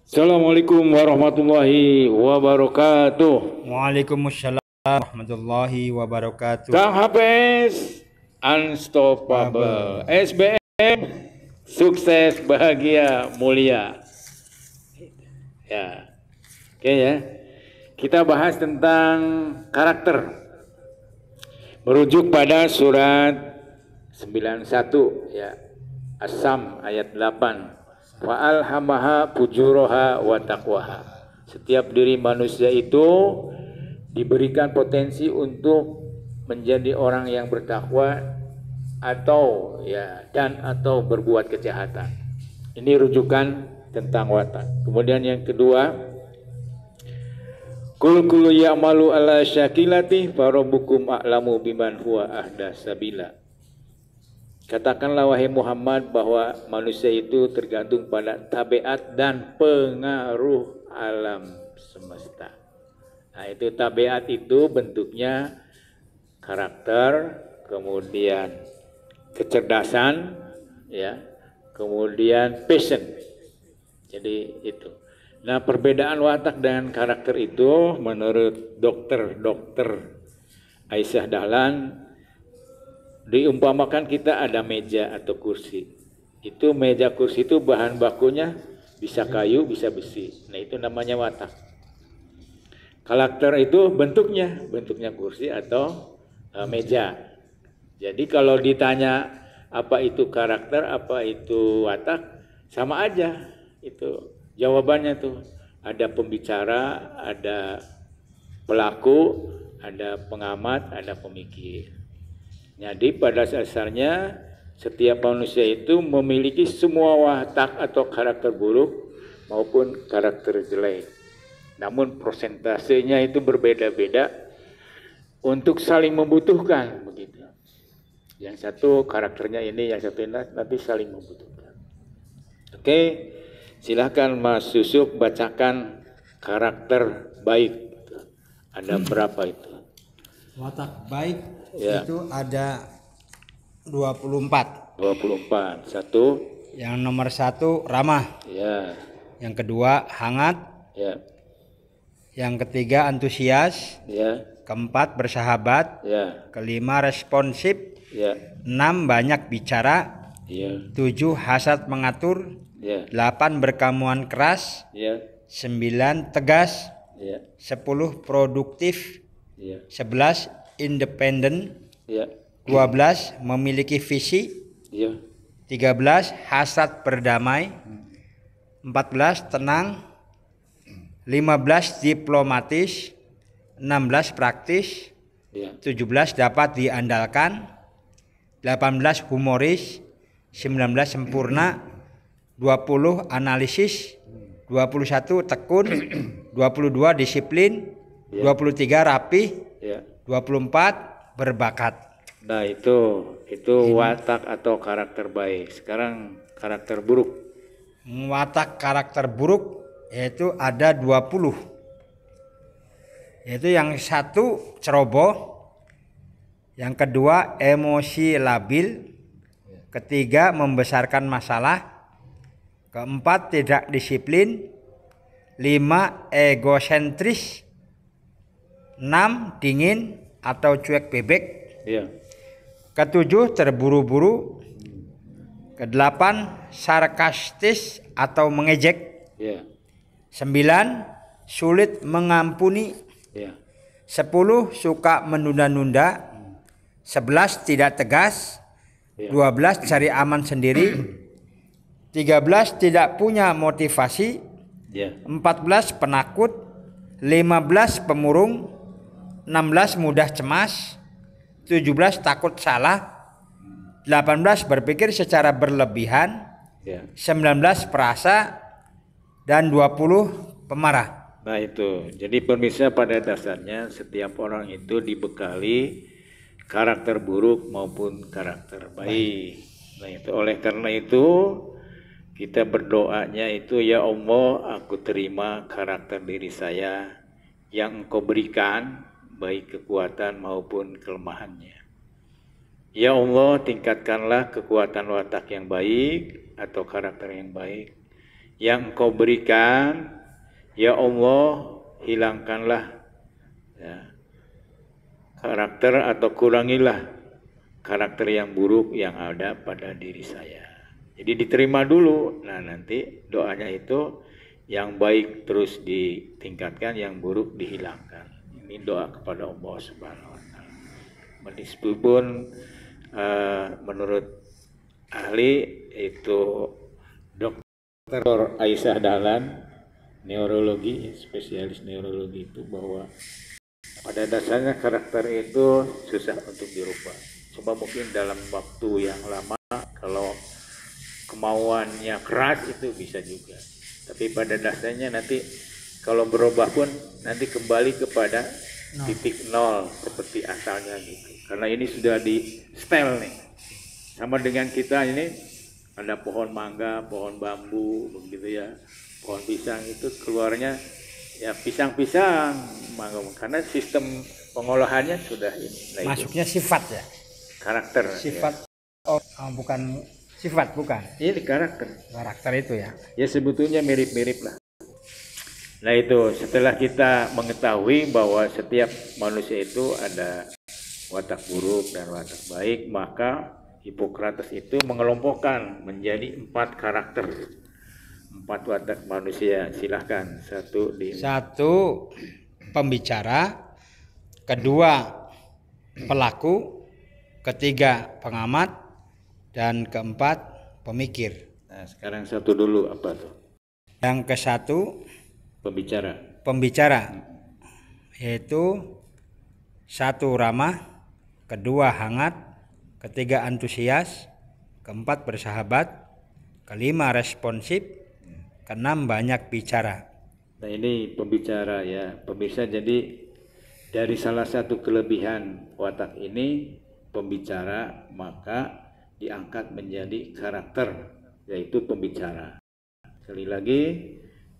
Assalamualaikum warahmatullahi wabarakatuh. Waalaikumsalam warahmatullahi wabarakatuh. Kang Hafiz, unstoppable. SBM, sukses, bahagia, mulia. Ya, oke ya. Kita bahas tentang karakter. Merujuk pada surat 91 ya. As-Sam ayat 8. Wa alhamaha fujuraha wa taqwaha. Setiap diri manusia itu diberikan potensi untuk menjadi orang yang bertakwa atau atau berbuat kejahatan. Ini rujukan tentang watak. Kemudian yang kedua, kul kullu ya'malu ala syakilati farabbukum a'lamu biman huwa ahda sabila. Katakanlah wahai Muhammad bahwa manusia itu tergantung pada tabiat dan pengaruh alam semesta. Nah, itu tabiat itu bentuknya karakter, kemudian kecerdasan, ya, kemudian passion. Jadi itu. Nah, perbedaan watak dan karakter itu menurut dokter Aisyah Dahlan, diumpamakan kita ada meja atau kursi. Itu meja kursi itu bahan bakunya bisa kayu, bisa besi. Nah, itu namanya watak. Karakter itu bentuknya kursi atau meja. Jadi kalau ditanya apa itu karakter, apa itu watak, sama aja. Itu jawabannya tuh. Ada pembicara, ada pelaku, ada pengamat, ada pemikir. Jadi pada dasarnya setiap manusia itu memiliki semua watak atau karakter buruk maupun karakter jelek. Namun persentasenya itu berbeda-beda untuk saling membutuhkan begitu. Yang satu karakternya ini, yang satu nanti saling membutuhkan. Oke, silahkan Mas Yusuf bacakan karakter baik. Ada berapa itu? Watak baik Ya. itu ada 24. 24. Satu. Yang nomor 1 ramah. Ya. Yang kedua hangat. Ya. Yang ketiga antusias. Ya. Keempat bersahabat. Ya. Kelima responsif. Ya. 6 banyak bicara. Ya. 7 hasad mengatur. Ya. 8 berkamuan keras. Ya. 9 tegas. Ya. 10 produktif. Ya. 11 independen. Ya. 12 memiliki visi. Ya. 13 hasad berdamai. 14 tenang. 15 diplomatis. 16 praktis. Ya. 17 dapat diandalkan. 18 humoris. 19 sempurna. 20 analisis. 21 tekun. 22 disiplin. 23 rapih. Ya. 24 berbakat. Nah, itu watak atau karakter baik. Sekarang karakter buruk. Watak karakter buruk yaitu ada 20. Yaitu yang satu ceroboh, yang kedua emosi labil, ketiga membesarkan masalah, keempat tidak disiplin, 5 egosentris, 6 dingin atau cuek bebek, Ya. ketujuh terburu-buru, kedelapan sarkastis atau mengejek, Ya. 9 sulit mengampuni, Ya. 10 suka menunda-nunda, 11 tidak tegas, Ya. 12 cari aman sendiri, 13 tidak punya motivasi, Ya. 14 penakut, 15 pemurung, 16 mudah cemas, 17 takut salah, 18 berpikir secara berlebihan, Ya. 19 perasa, dan 20 pemarah. Nah, itu. Jadi pemirsa, pada dasarnya setiap orang itu dibekali karakter buruk maupun karakter baik. Nah, itu oleh karena itu kita berdoanya itu, ya Allah, aku terima karakter diri saya yang Engkau berikan, baik kekuatan maupun kelemahannya. Ya Allah, tingkatkanlah kekuatan watak yang baik atau karakter yang baik yang Engkau berikan, ya Allah, hilangkanlah ya, karakter atau kurangilah karakter yang buruk yang ada pada diri saya. Jadi diterima dulu. Nah, nanti doanya itu yang baik terus ditingkatkan, yang buruk dihilangkan. Ini doa kepada Allah Subhanahu wa taala. Meskipun menurut ahli itu Dr. Aisyah Dahlan, neurologi, spesialis neurologi, itu bahwa pada dasarnya karakter itu susah untuk dirubah. Coba mungkin dalam waktu yang lama, kalau kemauannya keras itu bisa juga. Tapi pada dasarnya nanti kalau berubah pun nanti kembali kepada titik nol seperti asalnya gitu. Karena ini sudah di setel nih. Sama dengan kita ini ada pohon mangga, pohon bambu, begitu ya. Pohon pisang itu keluarnya ya pisang-pisang, mangga, karena sistem pengolahannya sudah ini. Nah, Masuknya itu sifat ya. Karakter. Sifat ya. Bukan sifat, bukan. Ini karakter. Karakter itu ya. Ya sebetulnya mirip-mirip lah. Nah itu setelah kita mengetahui bahwa setiap manusia itu ada watak buruk dan watak baik, maka Hippocrates itu mengelompokkan menjadi 4 karakter, 4 watak manusia. Silahkan satu, pembicara, kedua pelaku, ketiga pengamat, dan keempat pemikir. Nah sekarang satu dulu, apa tuh? Yang ke-1 pembicara, yaitu 1 ramah, kedua hangat, ketiga antusias, keempat bersahabat, kelima responsif, keenam banyak bicara. Nah ini pembicara ya pemirsa. Jadi dari salah satu kelebihan watak ini pembicara, maka diangkat menjadi karakter, yaitu pembicara. Sekali lagi,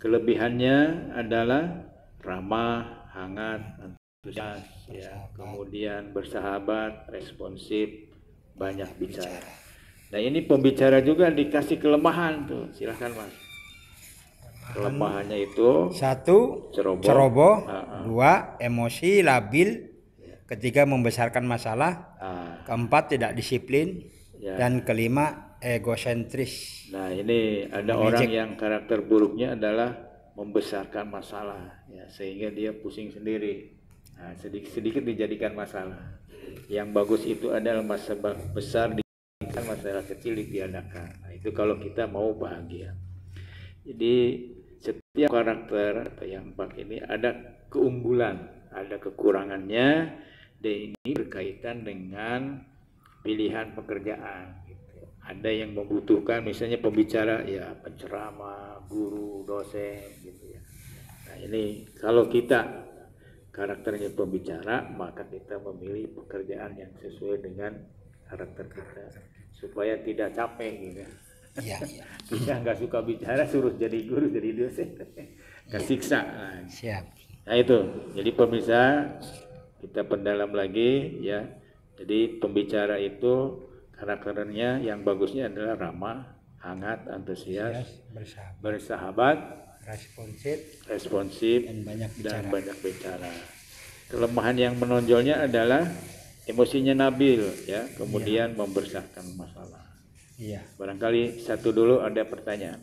kelebihannya adalah ramah, hangat, antusias, ya, kemudian bersahabat, responsif, banyak bicara. Nah ini pembicara juga dikasih kelemahan tuh, silahkan Mas. Kelemahannya itu 1 ceroboh, 2 emosi labil, ketiga membesarkan masalah, keempat tidak disiplin, dan kelima egosentris. Nah ini ada orang yang karakter buruknya adalah membesarkan masalah ya, sehingga dia pusing sendiri. Nah, sedikit-sedikit dijadikan masalah. Yang bagus itu adalah masalah besar dijadikan, masalah kecil ditiadakan. Nah itu kalau kita mau bahagia. Jadi setiap karakter atau yang 4 ini ada keunggulan, ada kekurangannya, dan ini berkaitan dengan pilihan pekerjaan gitu. Ada yang membutuhkan misalnya pembicara ya penceramah, guru, dosen gitu ya. Nah ini kalau kita karakternya pembicara, maka kita memilih pekerjaan yang sesuai dengan karakter kita supaya tidak capek gitu. Iya. Kita nggak suka bicara, suruh jadi guru, jadi dosen, kesiksa. Nah, Siap. Nah itu, jadi pemirsa kita perdalam lagi ya. Jadi pembicara itu karakternya yang bagusnya adalah ramah, hangat, antusias, bersahabat, responsif, dan banyak bicara. Kelemahan yang menonjolnya adalah emosinya nabil ya, kemudian membesarkan masalah. Iya. Barangkali satu dulu ada pertanyaan.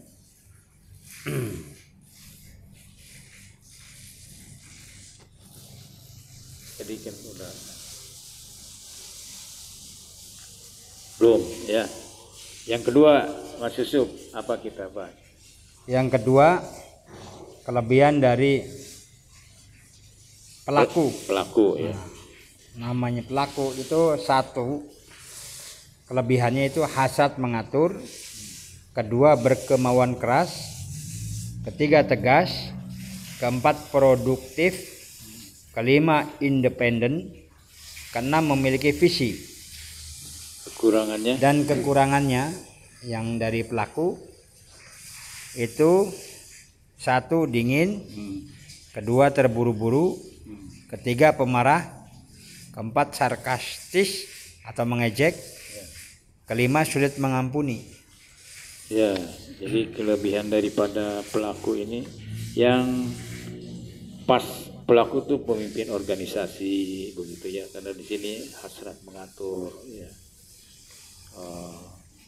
Jadi kan udah belum ya. Yang kedua Mas Yusuf, apa kita bahas? Yang kedua, kelebihan dari pelaku ya. Namanya pelaku itu 1, kelebihannya itu hasad mengatur, kedua berkemauan keras, ketiga tegas, keempat produktif, kelima independen, keenam memiliki visi. Kekurangannya? Dan kekurangannya yang dari pelaku itu 1 dingin, kedua terburu-buru, ketiga pemarah, keempat sarkastis atau mengejek, kelima sulit mengampuni. Ya, jadi kelebihan daripada pelaku ini yang pas pelaku tuh pemimpin organisasi begitu ya, karena di sini hasrat mengatur ya.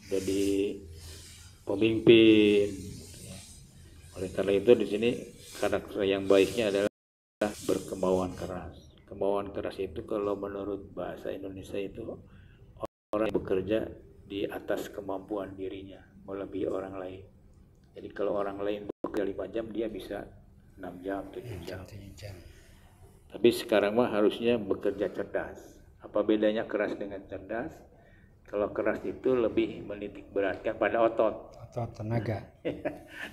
Jadi pemimpin. Oleh karena itu di sini karakter yang baiknya adalah berkemauan keras. Kemauan keras itu kalau menurut bahasa Indonesia itu orang yang bekerja di atas kemampuan dirinya, melebihi orang lain. Jadi kalau orang lain bekerja 5 jam, dia bisa 6 jam, 7 jam. Tapi sekarang mah harusnya bekerja cerdas. Apa bedanya keras dengan cerdas? Kalau keras itu lebih menitik beratkan pada otot, tenaga,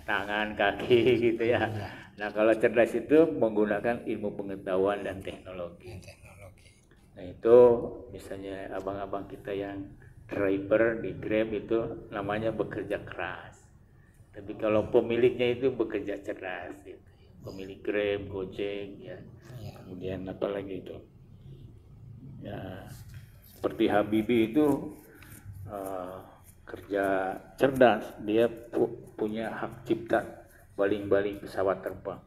tangan, kaki gitu ya. Nah kalau cerdas itu menggunakan ilmu pengetahuan dan teknologi. Nah itu misalnya abang-abang kita yang driver di Grab itu namanya bekerja keras. Tapi kalau pemiliknya itu bekerja cerdas, gitu. Pemilik Grab, Gojek, ya. Kemudian apa lagi itu? Ya, seperti Habibie itu kerja cerdas, dia punya hak cipta baling-baling pesawat terbang.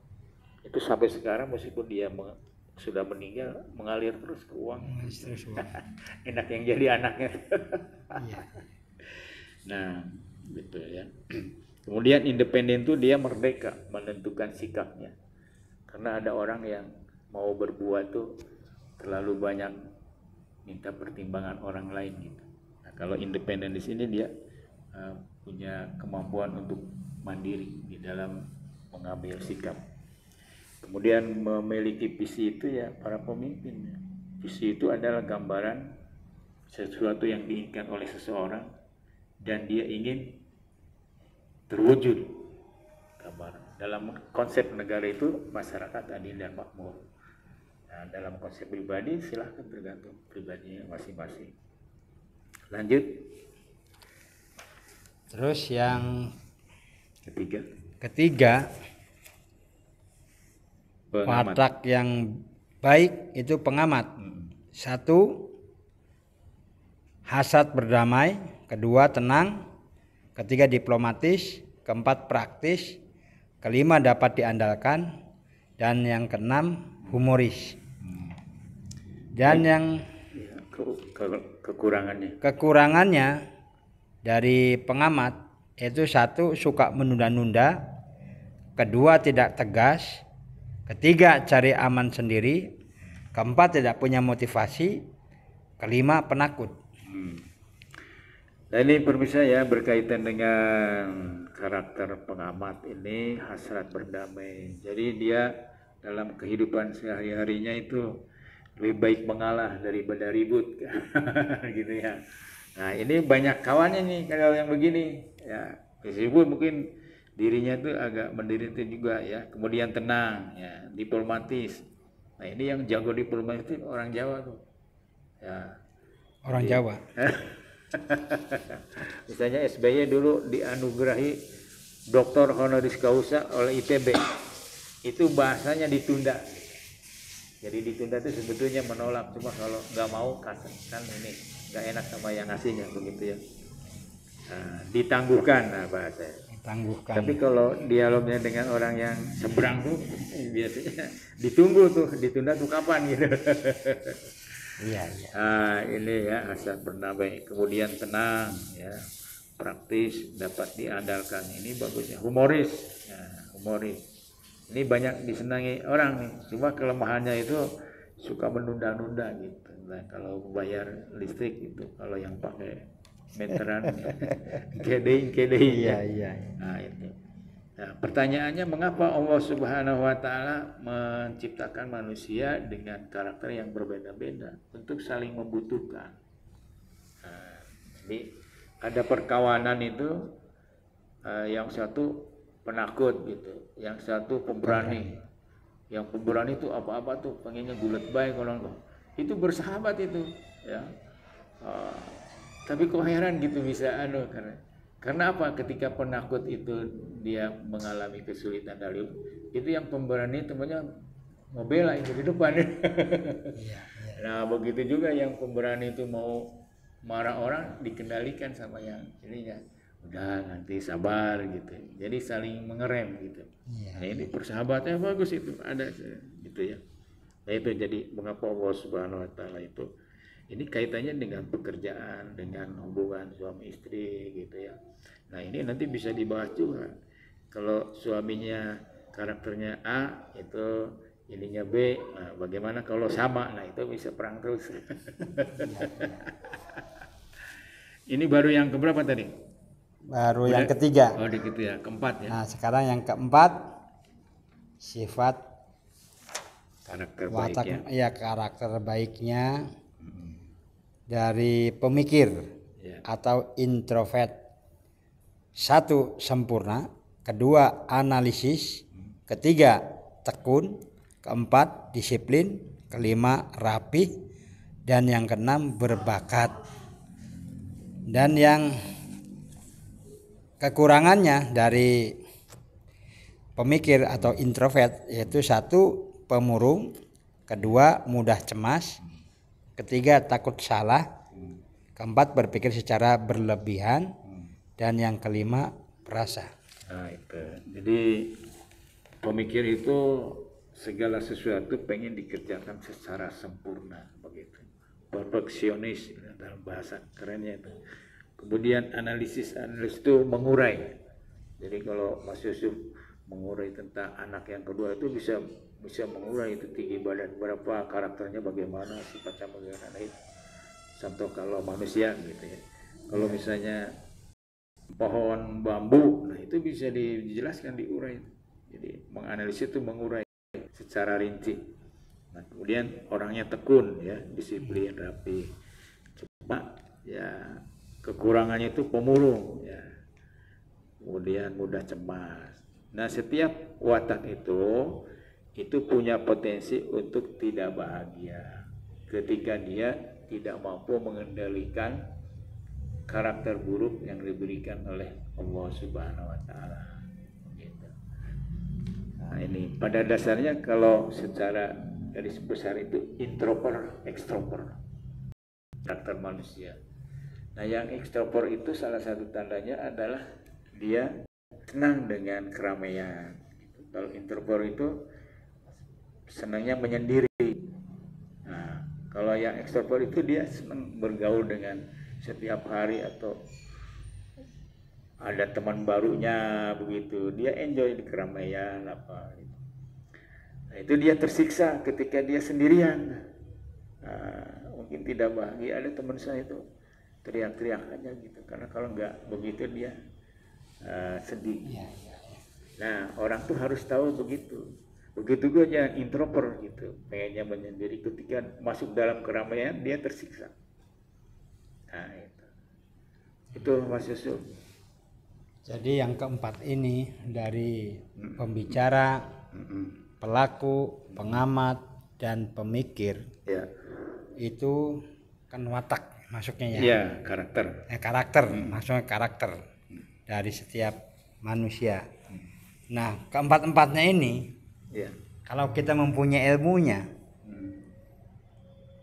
Itu sampai sekarang meskipun dia sudah meninggal mengalir terus ke uang. Enak yang jadi anaknya. Nah, gitu ya. Kemudian independen itu dia merdeka menentukan sikapnya. Karena ada orang yang mau berbuat tuh terlalu banyak minta pertimbangan orang lain gitu. Nah, kalau independen di sini dia punya kemampuan untuk mandiri di dalam mengambil sikap. Kemudian memiliki visi itu ya para pemimpin. Visi itu adalah gambaran sesuatu yang diinginkan oleh seseorang dan dia ingin terwujud. Gambaran. Dalam konsep negara itu masyarakat adil dan makmur. Nah, dalam konsep pribadi silahkan tergantung pribadinya masing-masing. Lanjut. Terus yang pengamat. ketiga, watak yang baik itu pengamat. 1, hasad berdamai. 2, tenang. 3, diplomatis. 4, praktis. 5, dapat diandalkan. Dan yang 6, humoris. Dan yang kekurangannya dari pengamat itu 1, suka menunda-nunda. 2, tidak tegas. 3, cari aman sendiri. 4, tidak punya motivasi. 5, penakut. Nah ini pemirsa ya, berkaitan dengan karakter pengamat ini hasrat berdamai. Jadi dia dalam kehidupan sehari-harinya itu lebih baik mengalah daripada ribut gitu ya. Nah ini banyak kawannya nih kalau yang begini ya, meskipun mungkin dirinya tuh agak menderita juga ya. Kemudian tenang ya, diplomatis. Nah ini yang jago diplomatis orang Jawa tuh ya. Orang Jawa. Misalnya SBY dulu dianugerahi doktor honoris causa oleh ITB, itu bahasanya ditunda. Jadi ditunda itu sebetulnya menolak, cuma kalau nggak mau kan ini nggak enak sama yang ngasihnya begitu ya. Nah, ditangguhkan bahasanya. Ditangguhkan. Tapi kalau dialognya dengan orang yang seberang tuh biasanya ditunggu tuh, ditunda tuh kapan gitu. Iya. Nah, ini ya hasrat berdamai. Kemudian tenang ya, praktis, dapat diandalkan. Ini bagusnya. Humoris, ya, humoris. Ini banyak disenangi orang nih. Cuma kelemahannya itu suka menunda-nunda gitu. Nah, kalau bayar listrik itu, kalau yang pakai meteran, KDI. Iya. Nah itu. Nah, pertanyaannya mengapa Allah Subhanahu wa Ta'ala menciptakan manusia dengan karakter yang berbeda-beda untuk saling membutuhkan. Nah, jadi ada perkawanan itu yang satu penakut gitu, yang satu pemberani. Yang pemberani itu apa-apa tuh pengennya gulat baik kalau itu bersahabat itu ya. Tapi kok heran gitu bisa karena apa? Ketika penakut itu dia mengalami kesulitan dari itu yang pemberani temannya mau bela itu di depan. Nah begitu juga yang pemberani itu mau marah orang dikendalikan sama yang ininya. udah nanti sabar gitu. Jadi saling mengerem gitu. Iya. Nah ini persahabatannya bagus itu ada gitu ya. Nah itu jadi mengapa Allah Subhanahu Wa Taala itu ini kaitannya dengan pekerjaan, dengan hubungan suami istri gitu ya. Nah ini nanti bisa dibahas juga. Kalau suaminya karakternya A itu ininya B, nah bagaimana kalau sama? Nah itu bisa perang terus. Ini baru yang keberapa tadi? Baru Udah? yang ketiga. Oh di gitu ya, keempat ya. Nah, sekarang yang keempat, sifat Karakter watak, baiknya. ya karakter baiknya dari pemikir Ya. atau introvert. Satu, sempurna. Kedua, analisis. Ketiga, tekun. Keempat, disiplin. Kelima, rapi. Dan yang keenam, berbakat. Dan yang kekurangannya dari pemikir atau introvert yaitu satu, pemurung. Kedua, mudah cemas. Ketiga, takut salah. Keempat, berpikir secara berlebihan. Dan yang kelima, perasa. Nah itu. Jadi pemikir itu segala sesuatu pengen dikerjakan secara sempurna begitu. Perfeksionis dalam bahasa kerennya itu. Kemudian analisis itu mengurai. Jadi kalau Mas Yusuf mengurai tentang anak yang kedua itu bisa mengurai itu tinggi badan berapa, karakternya bagaimana, sifatnya bagaimana itu. Contoh kalau manusia gitu ya. Kalau misalnya pohon bambu, nah itu bisa dijelaskan diurai. Jadi menganalisis itu mengurai secara rinci. Nah, kemudian orangnya tekun ya, disiplin, rapi. Cuma ya kekurangannya itu pemurung ya. Kemudian mudah cemas. Nah, setiap watak itu punya potensi untuk tidak bahagia ketika dia tidak mampu mengendalikan karakter buruk yang diberikan oleh Allah Subhanahu Wa Taala. Gitu. Nah ini pada dasarnya kalau secara garis besar itu introvert, extrovert karakter manusia. Nah yang extrovert itu salah satu tandanya adalah dia senang dengan keramaian. Kalau introvert itu senangnya menyendiri. Nah kalau yang extrovert itu dia senang bergaul dengan setiap hari atau ada teman barunya begitu, dia enjoy di keramaian apa gitu. Nah, itu dia tersiksa ketika dia sendirian. Nah, mungkin tidak bahagia, ada teman saya itu teriak-teriak aja gitu karena kalau nggak begitu dia sedih. Nah orang tuh harus tahu begitu. Begitu gue aja introvert gitu, pengennya menyendiri, ketika masuk dalam keramaian dia tersiksa. Nah itu Mas Yusuf. Jadi yang keempat ini dari pembicara, pelaku, pengamat, dan pemikir Ya. itu kan watak masuknya ya. Iya, karakter. Karakter, maksudnya karakter dari setiap manusia. Nah, keempat-empatnya ini, Iya. kalau kita mempunyai ilmunya,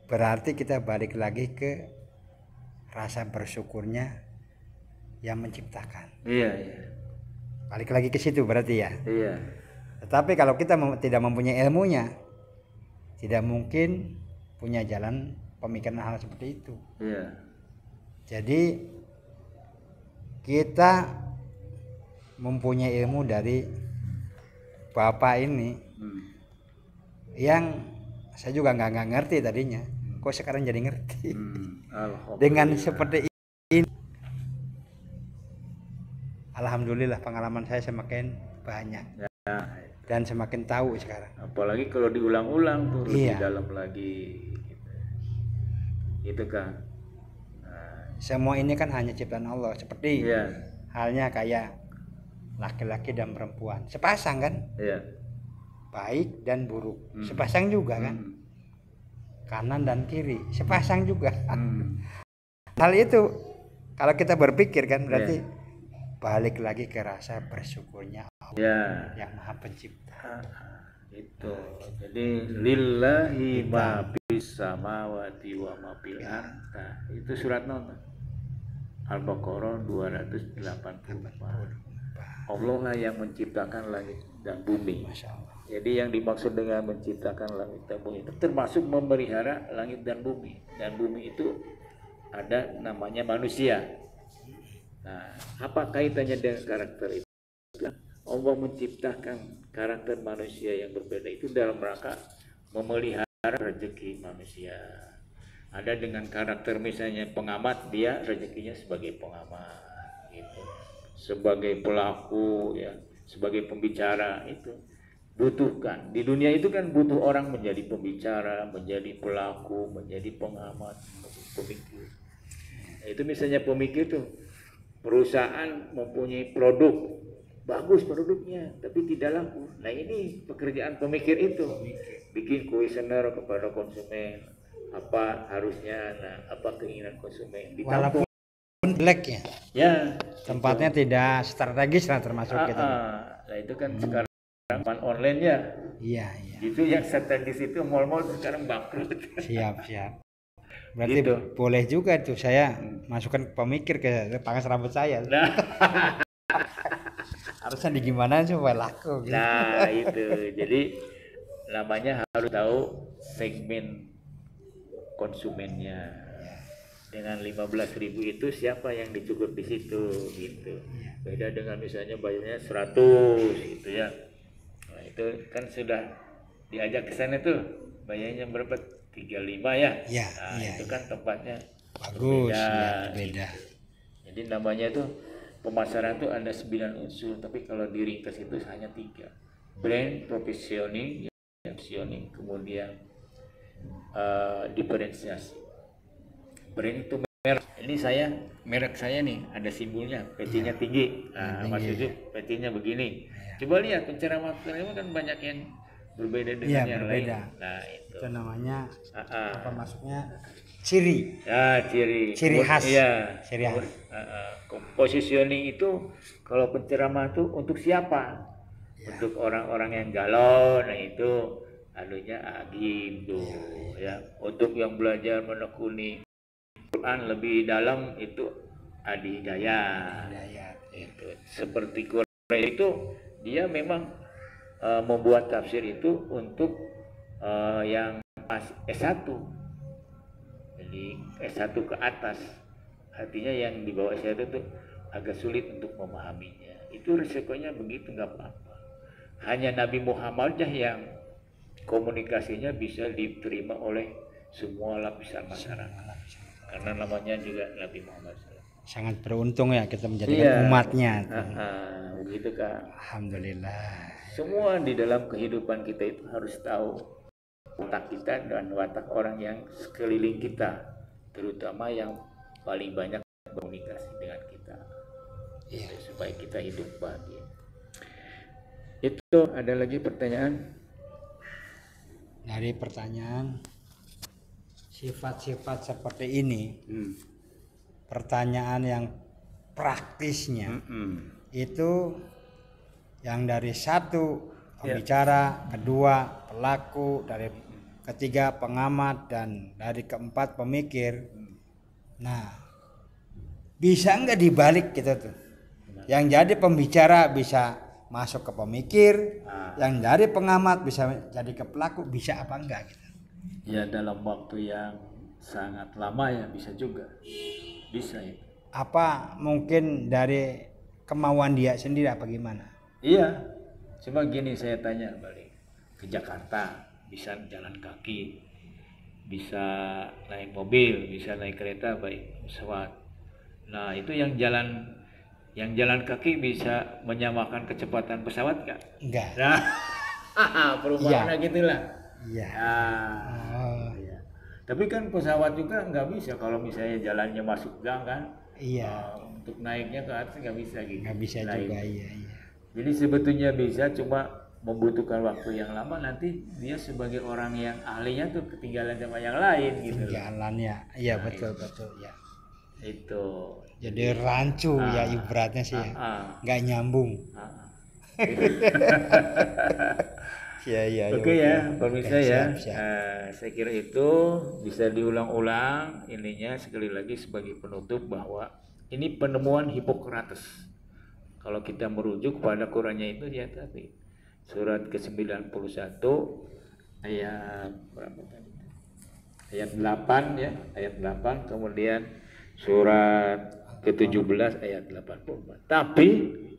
berarti kita balik lagi ke rasa bersyukurnya yang menciptakan. Iya, iya. Balik lagi ke situ berarti ya. Iya. Tetapi kalau kita tidak mempunyai ilmunya, tidak mungkin punya jalan pemikiran hal seperti itu. Iya. Jadi kita mempunyai ilmu dari Bapak ini yang saya juga nggak ngerti tadinya. Kok sekarang jadi ngerti? Dengan seperti ini, alhamdulillah pengalaman saya semakin banyak Ya. dan semakin tahu sekarang. Apalagi kalau diulang-ulang tuh lebih Iya. dalam lagi. Gitu kan. Semua ini kan hanya ciptaan Allah, seperti Iya. halnya kayak laki-laki dan perempuan sepasang kan, Iya. baik dan buruk sepasang juga kan, kanan dan kiri sepasang juga. Hal itu kalau kita berpikir kan berarti balik lagi ke rasa bersyukurnya Allah yang Maha Pencipta. Itu. Jadi lillahi ma fis samawati wa ma fil ardh. Itu surat non. Al-Baqarah 284. Allah lah yang menciptakan langit dan bumi. Masya Allah. Jadi yang dimaksud dengan menciptakan langit dan bumi itu termasuk memelihara langit dan bumi. Dan bumi itu ada namanya manusia. Nah, apa kaitannya dengan karakter itu? Allah menciptakan karakter manusia yang berbeda itu dalam rangka memelihara rezeki manusia. Ada dengan karakter misalnya pengamat, dia rezekinya sebagai pengamat gitu. Sebagai pelaku ya, sebagai pembicara itu butuhkan. Di dunia itu kan butuh orang menjadi pembicara, menjadi pelaku, menjadi pengamat, pemikir. Nah, itu misalnya pemikir tuh, perusahaan mempunyai produk bagus produknya tapi tidak laku. Nah, ini pekerjaan pemikir itu, bikin kuesioner kepada konsumen, apa harusnya, nah apa keinginan konsumen ditampung. Walaupun jelek Ya, tempatnya itu. Tidak strategis lah termasuk gitu. Nah itu kan sekarang online ya. Iya. Itu yang strategis itu mall-mall sekarang bangkrut. Siap. Berarti Gitu. boleh juga tuh saya masukkan pemikir ke pangkas rambut saya. Nah, Harusnya digimana supaya laku gitu. nah itu. Jadi namanya harus tahu segmen konsumennya. Dengan 15.000 itu siapa yang dicukup di situ gitu. Beda dengan misalnya bayarnya 100 gitu ya. Nah, itu kan sudah diajak ke sana tuh. Bayarnya berapa? 35 ya. Nah, itu kan tempatnya Bagus, berbeda. beda. Jadi namanya itu pemasaran tuh ada 9 unsur, tapi kalau diringkas itu hanya 3. Brand, positioning, kemudian diferensiasi. Brand itu merek. Ini merek saya nih ada simbolnya, PT-nya tinggi. Nah, maksudnya PT-nya begini. Coba lihat penceramah kan banyak yang berbeda dengan yang berbeda. lain. Nah, itu namanya apa masuknya? Ciri. Ya, ciri khas. Iya. Ciri khas. Positioning itu kalau penceramah itu untuk siapa? Untuk orang-orang yang galau. Nah, itu anunya agim tuh ya. Untuk yang belajar menekuni Quran lebih dalam itu Adi Hidayat. Itu seperti Quran itu dia memang membuat tafsir itu untuk yang S1. Jadi S1 ke atas. Artinya yang di bawah S1 itu agak sulit untuk memahaminya. Itu resikonya begitu, nggak apa-apa. Hanya Nabi Muhammad aja yang komunikasinya bisa diterima oleh semua lapisan masyarakat. Karena namanya juga Nabi Muhammad SAW. Sangat beruntung ya kita menjadikan umatnya. Begitu Kak. Alhamdulillah. Semua di dalam kehidupan kita itu harus tahu watak kita dan watak orang yang sekeliling kita, terutama yang paling banyak komunikasi dengan kita, supaya kita hidup bahagia. Itu ada lagi pertanyaan? Dari pertanyaan sifat-sifat seperti ini, pertanyaan yang praktisnya itu yang dari satu pembicara, kedua pelaku, dari ketiga pengamat, dan dari keempat pemikir. Nah, bisa nggak dibalik gitu tuh? Yang jadi pembicara bisa masuk ke pemikir, yang dari pengamat bisa jadi ke pelaku, bisa apa enggak gitu? Ya dalam waktu yang sangat lama ya bisa juga, bisa ya. Apa mungkin dari kemauan dia sendiri apa gimana? Iya, cuma gini saya tanya balik ke Jakarta, bisa jalan kaki, bisa naik mobil, bisa naik kereta, baik pesawat. Nah itu yang jalan kaki bisa menyamakan kecepatan pesawat nggak? Enggak. Nah, perubahannya gitulah. Iya. Iya. Tapi kan pesawat juga nggak bisa kalau misalnya jalannya masuk gang kan. Iya. Untuk naiknya ke atas nggak bisa gitu. Nggak bisa Naik. juga, iya. Jadi sebetulnya bisa, cuma membutuhkan waktu yang lama, nanti dia sebagai orang yang ahlinya tuh ketinggalan sama yang lain gitu. Ketinggalannya, iya betul ya. Itu. Jadi rancu ya ibaratnya sih ya. Nggak nyambung. Iya. Oke ya, pemirsa ya. Siap. Saya kira itu bisa diulang-ulang ininya sekali lagi sebagai penutup bahwa Ini penemuan Hippocrates. Kalau kita merujuk pada Qurannya itu ya tadi surat ke-91 ayat berapa tadi? Ayat 8 ya, ayat 8, kemudian surat ke-17 ayat 84. Tapi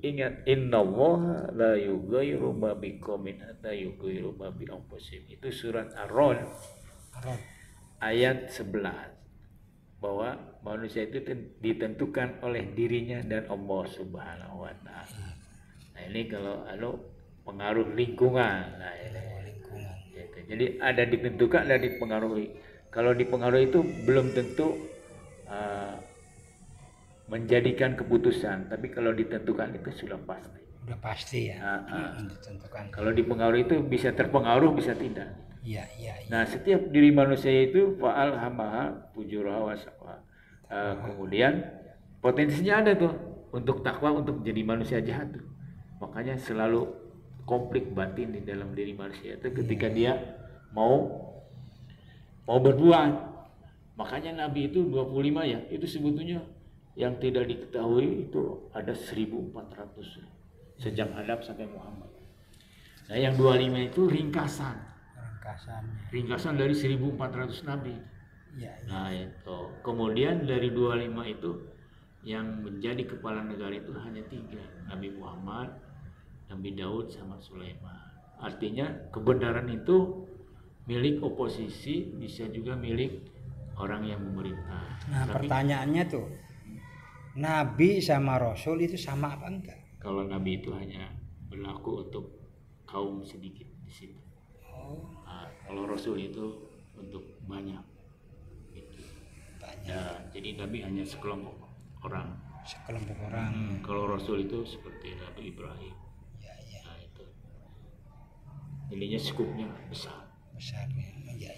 ingat, innallaha la yughayyiru ma biqaumin hatta yughayyiru ma bi anfusihim. Itu surat Ar-Ra'd ayat 11. Bahwa manusia itu ditentukan oleh dirinya dan Allah Subhanahu wa taala. Nah, ini kalau pengaruh lingkungan. Nah, ini. Gitu. Jadi ada ditentukan, ada dipengaruhi. Kalau dipengaruhi itu belum tentu menjadikan keputusan, tapi kalau ditentukan itu sudah pasti. Udah pasti ya. Ditentukan. Kalau dipengaruhi itu bisa terpengaruh, bisa tidak. Iya. Nah, setiap diri manusia itu fa'al hamaha fujuraha wa saqwa. Kemudian potensinya ada tuh untuk takwa, untuk jadi manusia jahat tuh. Makanya selalu konflik batin di dalam diri manusia itu ketika dia mau berbuat. Makanya Nabi itu 25 ya, itu sebetulnya yang tidak diketahui itu ada 1400 sejak Adam sampai Muhammad. Nah, yang 25 itu ringkasan dari 1400 nabi. Ya. Nah, itu. Kemudian dari 25 itu yang menjadi kepala negara itu hanya 3, Nabi Muhammad, Nabi Daud sama Sulaiman. Artinya kebenaran itu milik oposisi, bisa juga milik orang yang memerintah. Nah, pertanyaannya tuh, Nabi sama Rasul itu sama apa enggak? Kalau Nabi itu hanya berlaku untuk kaum sedikit di situ. Nah, kalau Rasul itu untuk banyak. Gitu. Ya, jadi Nabi hanya sekelompok orang. Kalau Rasul itu seperti Nabi Ibrahim. Ya. Nah, itu. Jadinya skupnya besar. Ya.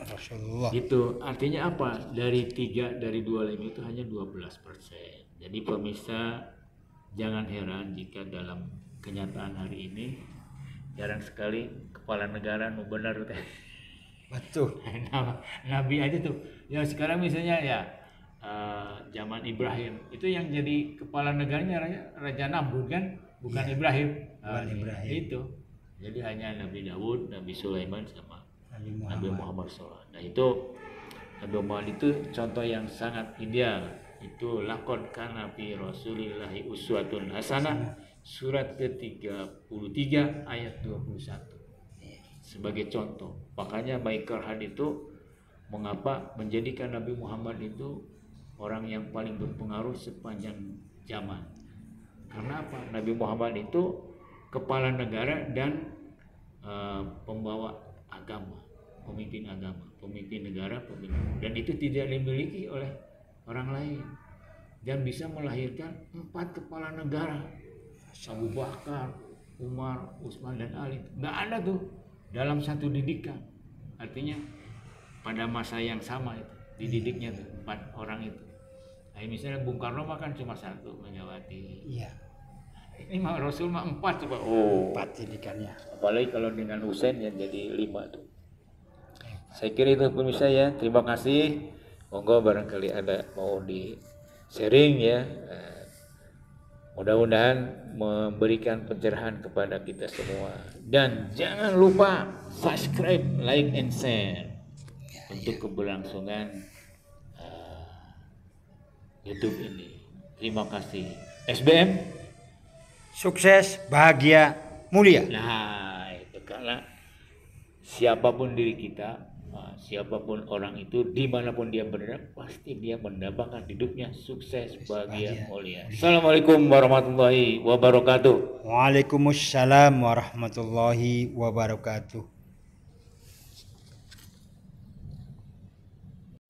Rasulullah. Itu artinya apa? Dari 25 itu hanya 12%. Jadi pemirsa, jangan heran jika dalam kenyataan hari ini jarang sekali kepala negara nu benar teh. Betul. Nabi aja tuh. Ya sekarang misalnya ya zaman Ibrahim itu yang jadi kepala negaranya Raja Namrud kan, bukan ya, Ibrahim. Bukan Ibrahim. Itu. Jadi hanya Nabi Daud, Nabi Sulaiman sama Nabi Muhammad SAW. Nah, itu Nabi Muhammad itu contoh yang sangat ideal. Itu laqad kana fi Rasulillahi uswatun hasanah, surat ke-33 ayat 21. Sebagai contoh. Makanya Michael Hart itu mengapa menjadikan Nabi Muhammad itu orang yang paling berpengaruh sepanjang zaman. Karena apa? Nabi Muhammad itu kepala negara dan pembawa agama, pemimpin agama, pemimpin negara, dan itu tidak dimiliki oleh orang lain, dan bisa melahirkan 4 kepala negara, Abu Bakar, Umar, Utsman dan Ali. Nggak ada tuh dalam satu didikan. Artinya pada masa yang sama itu dididiknya tuh 4 orang itu. Nah, misalnya Bung Karno mah kan cuma 1, Megawati. Iya. Ini mah Rasul mah 4 coba. 4 didikannya. Apalagi kalau dengan Husain ya jadi 5 tuh. Saya kira itu pemirsa ya. Terima kasih. Monggo barangkali ada mau di sharing ya. Mudah-mudahan memberikan pencerahan kepada kita semua. Dan jangan lupa subscribe, like, and share untuk keberlangsungan YouTube ini. Terima kasih. SBM sukses, bahagia, mulia. Nah, itu karena siapapun diri kita, siapapun orang itu, dimanapun dia berada, pasti dia mendapatkan hidupnya sukses, bahagia, mulia. Assalamualaikum warahmatullahi wabarakatuh. Waalaikumsalam warahmatullahi wabarakatuh.